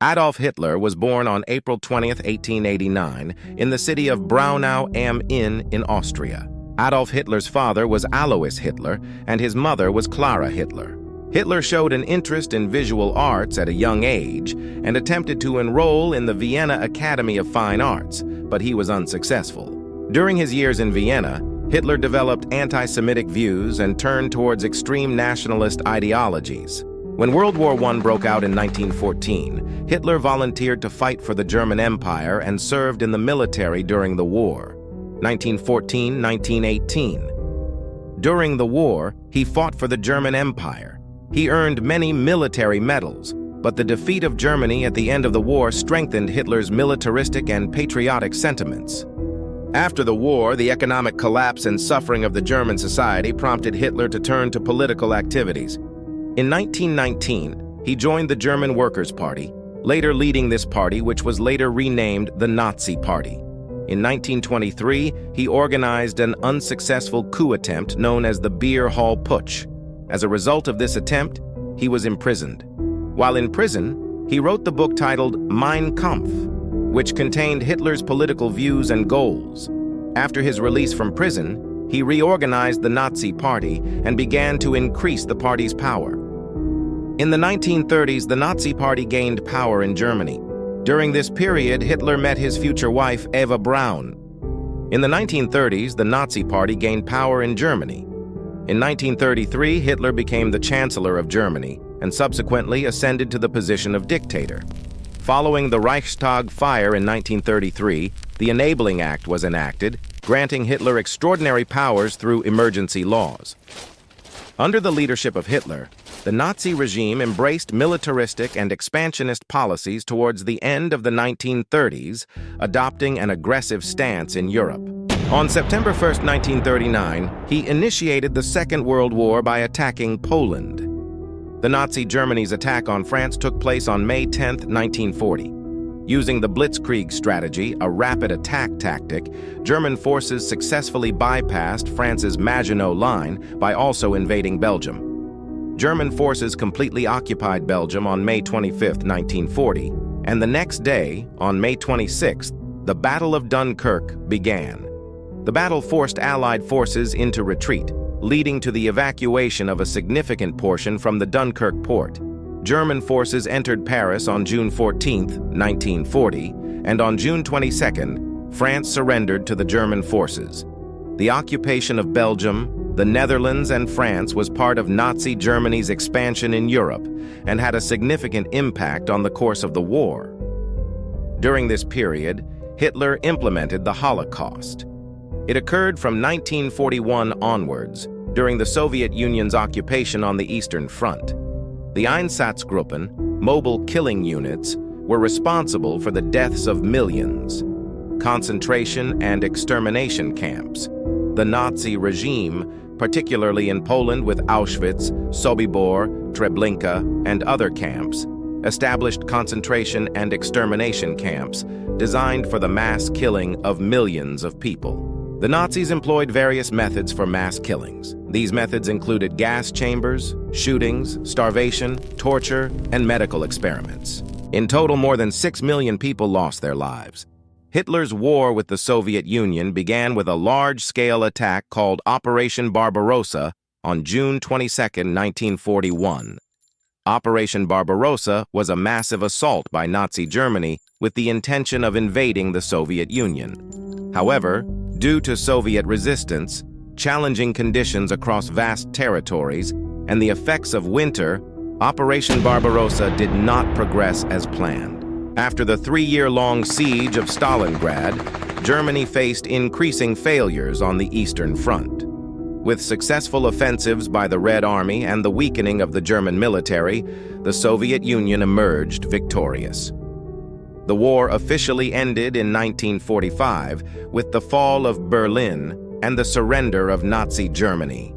Adolf Hitler was born on April 20, 1889, in the city of Braunau am Inn in Austria. Adolf Hitler's father was Alois Hitler, and his mother was Clara Hitler. Hitler showed an interest in visual arts at a young age and attempted to enroll in the Vienna Academy of Fine Arts, but he was unsuccessful. During his years in Vienna, Hitler developed anti-Semitic views and turned towards extreme nationalist ideologies. When World War I broke out in 1914, Hitler volunteered to fight for the German Empire and served in the military during the war. 1914–1918. During the war, he fought for the German Empire. He earned many military medals, but the defeat of Germany at the end of the war strengthened Hitler's militaristic and patriotic sentiments. After the war, the economic collapse and suffering of the German society prompted Hitler to turn to political activities. In 1919, he joined the German Workers' Party, later leading this party, which was later renamed the Nazi Party. In 1923, he organized an unsuccessful coup attempt known as the Beer Hall Putsch. As a result of this attempt, he was imprisoned. While in prison, he wrote the book titled Mein Kampf, which contained Hitler's political views and goals. After his release from prison, he reorganized the Nazi Party and began to increase the party's power. In the 1930s, the Nazi Party gained power in Germany. During this period, Hitler met his future wife, Eva Braun. In the 1930s, the Nazi Party gained power in Germany. In 1933, Hitler became the Chancellor of Germany and subsequently ascended to the position of dictator. Following the Reichstag fire in 1933, the Enabling Act was enacted, granting Hitler extraordinary powers through emergency laws. Under the leadership of Hitler, the Nazi regime embraced militaristic and expansionist policies towards the end of the 1930s, adopting an aggressive stance in Europe. On September 1, 1939, he initiated the Second World War by attacking Poland. The Nazi Germany's attack on France took place on May 10, 1940. Using the Blitzkrieg strategy, a rapid attack tactic, German forces successfully bypassed France's Maginot Line by also invading Belgium. German forces completely occupied Belgium on May 25, 1940, and the next day, on May 26, the Battle of Dunkirk began. The battle forced Allied forces into retreat, leading to the evacuation of a significant portion from the Dunkirk port. German forces entered Paris on June 14, 1940, and on June 22, France surrendered to the German forces. The occupation of Belgium, the Netherlands, and France was part of Nazi Germany's expansion in Europe and had a significant impact on the course of the war. During this period, Hitler implemented the Holocaust. It occurred from 1941 onwards, during the Soviet Union's occupation on the Eastern Front. The Einsatzgruppen, mobile killing units, were responsible for the deaths of millions. Concentration and extermination camps. The Nazi regime, particularly in Poland with Auschwitz, Sobibor, Treblinka, and other camps, established concentration and extermination camps designed for the mass killing of millions of people. The Nazis employed various methods for mass killings. These methods included gas chambers, shootings, starvation, torture, and medical experiments. In total, more than 6 million people lost their lives. Hitler's war with the Soviet Union began with a large-scale attack called Operation Barbarossa on June 22, 1941. Operation Barbarossa was a massive assault by Nazi Germany with the intention of invading the Soviet Union. However, due to Soviet resistance, challenging conditions across vast territories, and the effects of winter, Operation Barbarossa did not progress as planned. After the 3-year-long siege of Stalingrad, Germany faced increasing failures on the Eastern Front. With successful offensives by the Red Army and the weakening of the German military, the Soviet Union emerged victorious. The war officially ended in 1945 with the fall of Berlin and the surrender of Nazi Germany.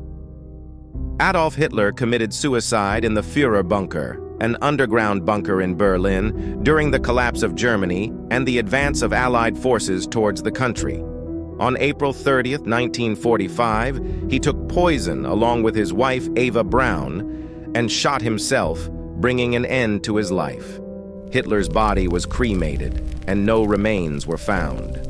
Adolf Hitler committed suicide in the Führer bunker, an underground bunker in Berlin, during the collapse of Germany and the advance of Allied forces towards the country. On April 30, 1945, he took poison along with his wife Eva Braun and shot himself, bringing an end to his life. Hitler's body was cremated, and no remains were found.